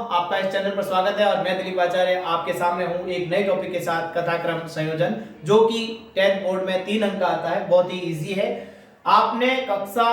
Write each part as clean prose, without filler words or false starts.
आपका इस चैनल पर स्वागत है और मैं दिलीप आचार्य आपके सामने हूँ एक नए टॉपिक के साथ कथाक्रम संयोजन, जो कि 10th बोर्ड में 3 अंक का आता है। बहुत ही इजी है। आपने कक्षा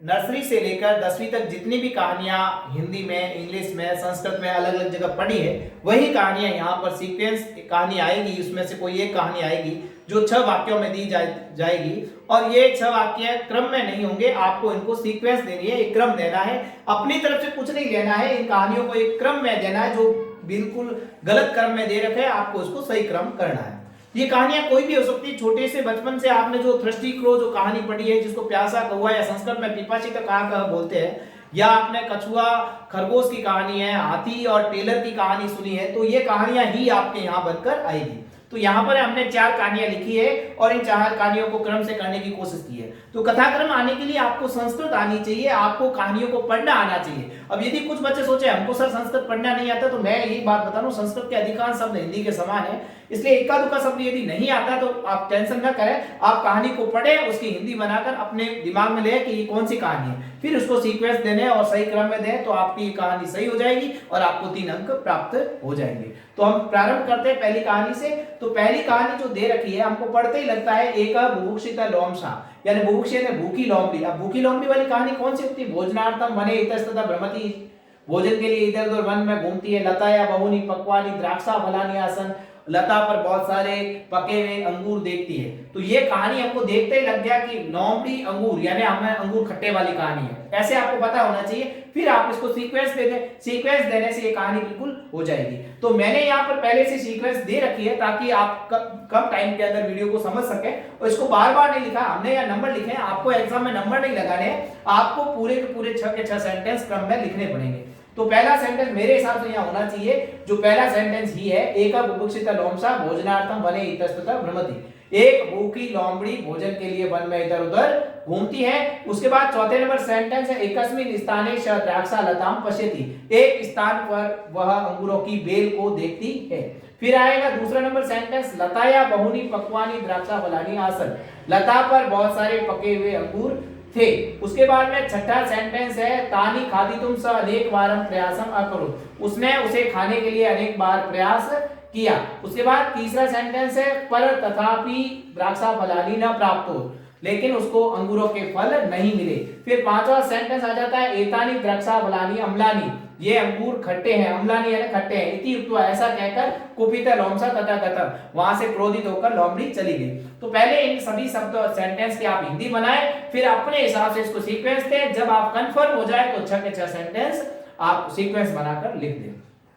नर्सरी से लेकर 10वीं तक जितनी भी कहानियां हिंदी में, इंग्लिश में, संस्कृत में अलग अलग जगह पढ़ी है, वही कहानियां यहाँ पर सीक्वेंस कहानी आएगी। उसमें से कोई एक कहानी आएगी जो 6 वाक्यों में दी जाएगी और ये 6 वाक्य क्रम में नहीं होंगे। आपको इनको सीक्वेंस देनी है, एक क्रम देना है। अपनी तरफ से कुछ नहीं लेना है, इन कहानियों को एक क्रम में देना है। जो बिल्कुल गलत क्रम में दे रखे हैं, आपको उसको सही क्रम करना है। ये कहानियां कोई भी हो सकती है। छोटे से बचपन से आपने जो थ्रस्टी क्रो जो कहानी पढ़ी है, जिसको प्यासा कौवा या संस्कृत में पिपाचिका कहा बोलते हैं, या आपने कछुआ खरगोश की कहानी है, हाथी और टेलर की कहानी सुनी है, तो ये कहानियां ही आपके यहाँ बनकर आएगी। तो यहाँ पर हमने 4 कहानियां लिखी है और इन 4 कहानियों को क्रम से करने की कोशिश की है। तो कथाक्रम आने के लिए आपको संस्कृत आनी चाहिए, आपको कहानियों को पढ़ना आना चाहिए। अब यदि कुछ बच्चे सोचे हमको सर संस्कृत पढ़ना नहीं आता, तो मैं यही बात बता रहा हूँ, संस्कृत के अधिकांश शब्द हिंदी के समान है, इसलिए इक्का दुक्का शब्द यदि नहीं आता तो आप टेंशन न करें। आप कहानी को पढ़ें, उसकी हिंदी बनाकर अपने दिमाग में ले कि ये कौन सी कहानी है, फिर उसको सीक्वेंस देने और सही क्रम में दें, तो आपकी कहानी सही हो जाएगी और आपको 3 अंक प्राप्त हो जाएंगे। तो हम प्रारंभ करते हैं पहली कहानी से। तो पहली कहानी जो दे रखी है, हमको पढ़ते ही लगता है एक बुभुक्षिता लोमशा, यानी बुभुक्षित ने भूखी लोमड़ी। अब भूखी लोमड़ी वाली कहानी कौन सी होती है? भोजनार्थम वने इतस्ततः भ्रमति, भोजन के लिए इधर उधर वन में घूमती है। लता या बहुनी पक्वानी द्राक्षा फलानी आसन, लता पर बहुत सारे पके हुए अंगूर देखती है। तो ये कहानी हमको देखते ही लग गया कि लोमड़ी अंगूर, यानी हमें अंगूर खट्टे वाली कहानी है, ऐसे आपको पता होना चाहिए। फिर आप इसको सीक्वेंस दे दें, सीक्वेंस देने से ये कहानी बिल्कुल हो जाएगी। तो मैंने यहाँ पर पहले से सीक्वेंस दे रखी है ताकि आप कम टाइम के अंदर वीडियो को समझ सके। और इसको बार बार नहीं लिखा हमने, या नंबर लिखे हैं। आपको एग्जाम में नंबर नहीं लगाने हैं, आपको पूरे के पूरे 6 के 6 सेंटेंस क्रम में लिखने पड़ेंगे। तो पहला सेंटेंस मेरे हिसाब से यहाँ होना चाहिए, जो पहला सेंटेंस ही है, एक बुभुक्षिता लोमशा भोजनार्थम वने इतस्ततः भ्रमति। एक भूखी लोमड़ी भोजन के लिए वन में इधर उधर घूमती है। उसके बाद चौथे नंबर सेंटेंस है, एकस्मिन् स्थाने स द्राक्षा लताम पश्यति, एक स्थान पर वह अंगूरों की बेल को देखती है। फिर आएगा दूसरा नंबर सेंटेंस, लता या बहुनी पक्वानी द्राक्षा फलानी आसन, लता पर बहुत सारे पके हुए अंगूर थे। उसके बाद में छठा सेंटेंस है, तानी खादितुम स अनेक बारम प्रयासम अकरुत, उसने उसे खाने के लिए अनेक बार प्रयास किया। उसके बाद तीसरा सेंटेंस है, पर तथापि द्राक्षा फलानी न प्राप्त हो, लेकिन उसको अंगूरों के फल नहीं मिले। फिर पांचवा सेंटेंस आ जाता है, एतानी द्राक्षा फलानी अम्लानी, ये अंगूर खट्टे हैं, अम्लानी यानी खट्टे हैं। इति उक्त्वा, ऐसा कहकर कुपित लोमशा तथागतम, वहां से क्रोधित होकर लोमड़ी चली गई। तो पहले इन सभी शब्द सेंटेंस की आप हिंदी बनाएं, फिर अपने हिसाब से इसको सीक्वेंस दें। जब आप कंफर्म हो जाए तो 6 के 6 सेंटेंस आप सीक्वेंस बनाकर लिख दें।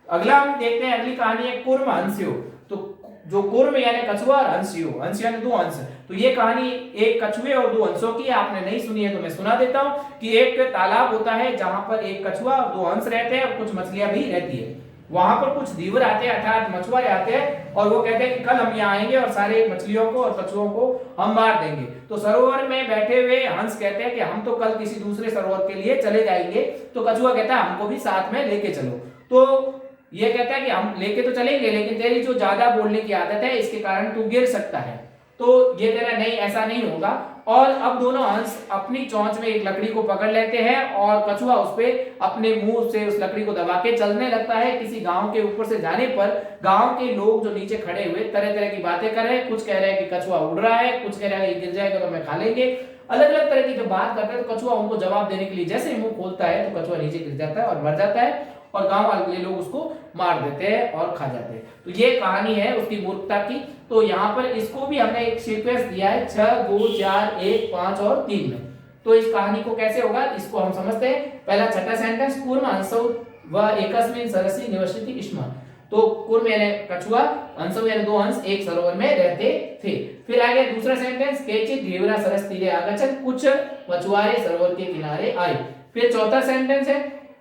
अगला हम देखते हैं, अगली कहानी है कुर्म हंस्यो। तो जो कुर्म यानी कछुआ और हंस्यो, हंस यानी 2 हंस, तो ये कहानी एक कछुए और 2 हंसों की। आपने नहीं सुनी है तो मैं सुना देता हूं कि एक तालाब होता है जहां पर एक कछुआ और 2 हंस रहते हैं और कुछ मछलियां भी रहती है। वहां पर कुछ धीवर आते हैं, अर्थात मछुआरे आते हैं, और वो कहते हैं कि कल हम यहाँ आएंगे और सारे मछलियों को और कछुओं को हम मार देंगे। तो सरोवर में बैठे हुए हंस कहते हैं कि हम तो कल किसी दूसरे सरोवर के लिए चले जाएंगे। तो कछुआ कहता है हमको भी साथ में लेके चलो। तो ये कहता है कि हम लेके तो चलेंगे, लेकिन तेरी जो ज्यादा बोलने की आदत है, इसके कारण तू गिर सकता है। तो ये कह रहा नहीं, ऐसा नहीं होगा। और अब दोनों हंस अपनी चोंच में एक लकड़ी को पकड़ लेते हैं और कछुआ उस पे अपने मुंह से उस लकड़ी को दबा के चलने लगता है। किसी गांव के ऊपर से जाने पर गांव के लोग जो नीचे खड़े हुए तरह तरह की बातें कर रहे हैं। कुछ कह रहे हैं कि कछुआ उड़ रहा है, कुछ कह रहे हैं गिर जाएगा तो मैं खा लेंगे। अलग अलग तरह की जब बात करते हैं तो कछुआ उनको जवाब देने के लिए जैसे ही मुंह खोलता है तो कछुआ नीचे गिर जाता है और मर जाता है, और गांव वाले लोग उसको मार देते हैं और खा जाते हैं। तो ये कहानी है उसकी मूर्खता की। तो यहाँ पर इसको भी हमने एक सीक्वेंस दिया है 6, 2, 4, 1, 5 और 3 में। तो इस कहानी को कैसे होगा इसको हम समझते हैं। पहला छठा सेंटेंस, कुर्म हंसौ व एकस्मिन् सरसि निवसति स्म। तो कुर्म यानी कछुआ, हंसौ यानी 2 हंस एक सरोवर में रहते थे। फिर आगे दूसरा सेंटेंस, केचित् धीवरा सरस तीरे आगच्छन्, कुछ मछुआरे सरोवर के किनारे आए। फिर चौथा सेंटेंस है,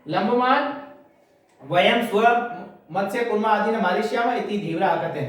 लंबमान वयम स्व मत्स्य कुर्मा आदि न मारिष्याम इति धीवरा आगते।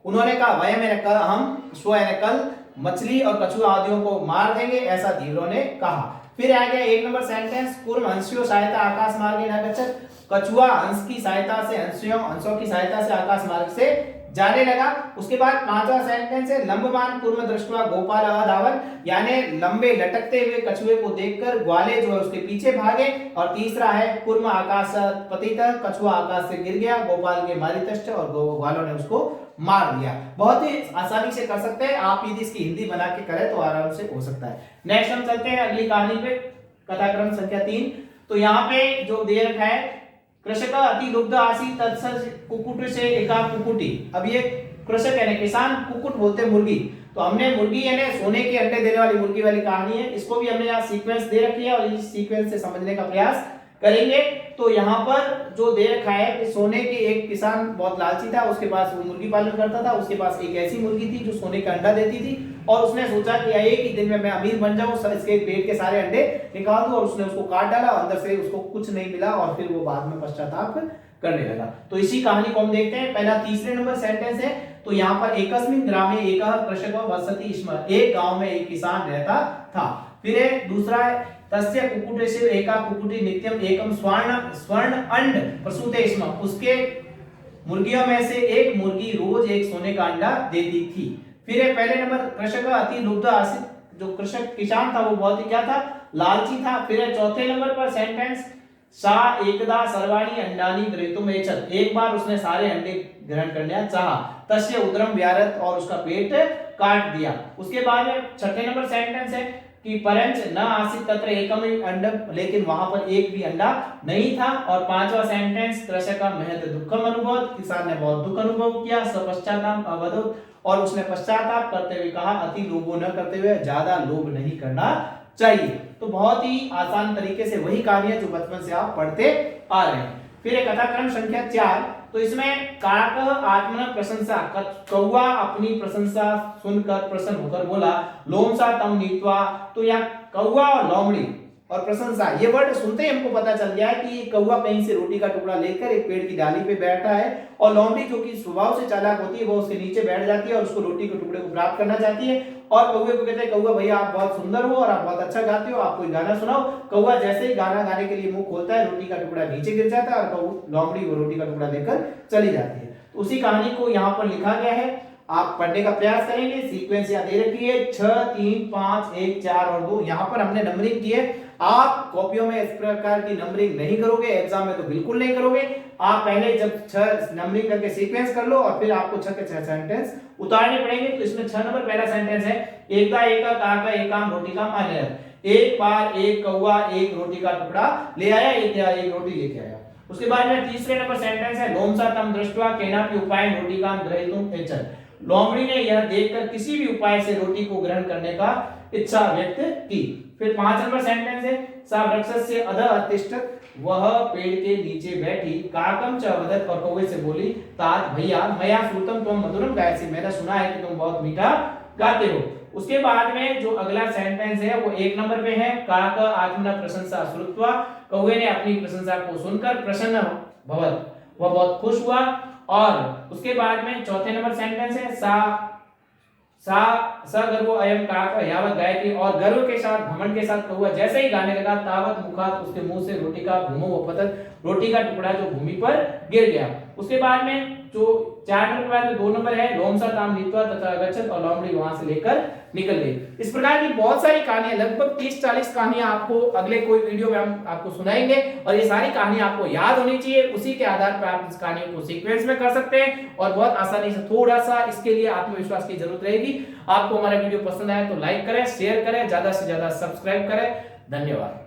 उन्होंने कहा वयम यानी कल, हम, स्व यानी कल, मछली और कछुआ आदियों को मार देंगे, ऐसा धीवरों ने कहा। फिर आ गया 1 नंबर सेंटेंस, कुर्म हंस्यो सहायता आकाश मार्गे न गच्छत्, कछुआ हंस की सहायता से, हंसों की सहायता से आकाश मार्ग से जाने लगा। उसके बाद पांचवा सेंटेंस है लंबमान कूर्म दृष्ट्वा गोपाल अधावन, यानी लंबे लटकते हुए कछुए को देखकर ग्वाले जो है उसके पीछे भागे। और तीसरा है कूर्म आकाशात् पतितः, कछुआ आकाश से गिर गया, गोपाल के मारितष्ट और ग्वालों ने उसको मार दिया। बहुत ही आसानी से कर सकते हैं आप, यदि इसकी हिंदी बना के करें तो आराम से हो सकता है। नेक्स्ट हम चलते हैं अगली कहानी पे, कथाक्रम संख्या 3। तो यहाँ पे जो दे रखा है कृषक अति लुब्ध आसी तत्सर्ज कुक्कुट से एका कुक्कुटी। अब ये कृषक यानी किसान, कुक्कुट बोलते हैं मुर्गी, तो हमने मुर्गी यानी सोने के अंडे देने वाली मुर्गी वाली कहानी है, इसको भी हमने यहाँ सीक्वेंस दे रखी है और इस सीक्वेंस से समझने का प्रयास करेंगे। तो यहाँ पर जो दे रखा है कि सोने के एक किसान बहुत लालची था, उसके पास वो मुर्गी पालन करता था, उसके पास एक ऐसी मुर्गी थी जो सोने का अंडा देती थी और उसने सोचा कि एक ही दिन में मैं अमीर बन जाऊं, इसके पेट के सारे अंडे निकाल दूं, और उसने उसको काट डाला, अंदर से उसको कुछ नहीं मिला और फिर वो बाद में पश्चाताप करने लगा। तो इसी कहानी को हम देखते हैं। पहला तीसरे नंबर सेंटेंस है, तो यहाँ पर एकस्मिन् ग्रामे एकः कृषकः वसति स्म, एक गांव में एक किसान रहता था। फिर है दूसरा है तस्य कुक्कुटेषु एका कुक्कुटी नित्यम एकम स्वर्ण अंड प्रसूते स्म, उसके मुर्गियों में से एक मुर्गी रोज एक सोने का अंडा देती थी। फिर है पहले नंबर कृषक अति लुब्ध आसीत्, जो कृषक किसान था वो बहुत ही क्या था, लालची था। फिर है चौथे नंबर पर सेंटेंस सा एकदा सर्वाणि अंडानि ग्रहीतुम् ऐच्छत्, एक बार उसने सारे अंडे ग्रहण करना चाहा, तस्य उदरम व्यारत, और उसका पेट काट दिया। उसके बाद छठे नंबर सेंटेंस है कि परंच न आसीत् तत्र एकम अंडम, लेकिन वहां पर एक भी अंडा नहीं था। और पांचवा सेंटेंस कृषक का महत दुखम अनुभव, किसान ने बहुत दुख अनुभव किया, सपश्चाताप अवधो, और उसने पश्चाताप करते हुए कहा अति लोभ न करते हुए, ज्यादा लोभ नहीं करना चाहिए। तो बहुत ही आसान तरीके से वही कहानियां जो बचपन से आप पढ़ते आ रहे हैं। फिर कथाक्रम संख्या 4, तो इसमें काक आत्मन प्रशंसा, कौवा अपनी प्रशंसा सुनकर प्रसन्न होकर बोला लोमसा तम नीत्वा, तो यह कौवा और लोमड़ी और प्रशंसा, ये वर्ड सुनते ही हमको पता चल गया है कि कौवा कहीं से रोटी का टुकड़ा लेकर एक पेड़ की डाली पे बैठा है, और लोमड़ी जो कि स्वभाव से चालाक होती है वो उसके नीचे बैठ जाती है और उसको रोटी के टुकड़े को प्राप्त करना चाहती है। और कौवे को कहते हैं कौवा भैया आप बहुत सुंदर हो और आप बहुत अच्छा गाते हो, आप कोई गाना सुनाओ। कौवा जैसे ही गाना गाने के लिए मुंह खोलता है रोटी का टुकड़ा नीचे गिर जाता है और लोमड़ी वो रोटी का टुकड़ा लेकर चली जाती है। तो उसी कहानी को यहाँ पर लिखा गया है, आप पढ़ने का प्रयास करेंगे। सीक्वेंस यहाँ दे रखी है 6 3 5 1 4 और 2, यहाँ पर हमने नंबरिंग की है। आप कॉपियों में इस प्रकार की नंबरिंग नहीं करोगे, एग्जाम में तो बिल्कुल नहीं करोगे। आप पहले जब 6 नंबरिंग करके सीक्वेंस कर लो और फिर आपको 6 के 6 सेंटेंस उतारने पड़ेंगे। तो इसमें 6 नंबर पहला सेंटेंस है एका एका काका एकाम रोटी का आने, एक बार एक कौवा एक रोटी का टुकड़ा ले आया, एक रोटी लेके आया। उसके बाद में तीसरे नंबर सेंटेंस है लोमसा तम दृष्ट्वा केनापि उपायेन रोटिकाम ग्रहीतुम् ऐच्छत्, लोमड़ी ने यह देखकर किसी भी उपाय से रोटी को ग्रहण करने का इच्छा व्यक्त की। फिर 5 नंबर सेंटेंस है सा वृक्षस्य अधः अतिष्ठत्, वह पेड़ के नीचे बैठी, काकम च वदत्, और कौवे से बोली तात भैया मया श्रुतं त्वं मधुरं गायसि, मैंने सुना है कि तुम बहुत मीठा गाते हो। उसके बाद में जो अगला सेंटेंस है वो 1 नंबर पे है काक आत्मना प्रशंसा श्रुत्वा, कौवे ने अपनी प्रशंसा को सुनकर प्रसन्न भवत्, वह बहुत खुश हुआ। और उसके बाद में चौथे नंबर सेंटेंस है सा गर्वो अयम काक यावत गायति, और गर्व के साथ घमंड के साथ कौवा जैसे ही गाने लगा तावत मुखात, उसके मुंह से रोटी का भूमो वपतत, रोटी का टुकड़ा जो भूमि पर गिर गया। उसके बाद में जो 4 नंबर के बाद 2 नंबर है लोमसा ताम नीत्वा तथा गच्छत्, और लोमड़ी वहां से लेकर निकल गई। इस प्रकार की बहुत सारी कहानियां, लगभग 30-40 कहानियां आपको अगले कोई वीडियो में हम आपको सुनाएंगे, और ये सारी कहानियां आपको याद होनी चाहिए। उसी के आधार पर आप इस कहानियों को सीक्वेंस में कर सकते हैं और बहुत आसानी से। थोड़ा सा इसके लिए आत्मविश्वास की जरूरत रहेगी। आपको हमारा वीडियो पसंद आया तो लाइक करें, शेयर करें, ज्यादा से ज्यादा सब्सक्राइब करें। धन्यवाद।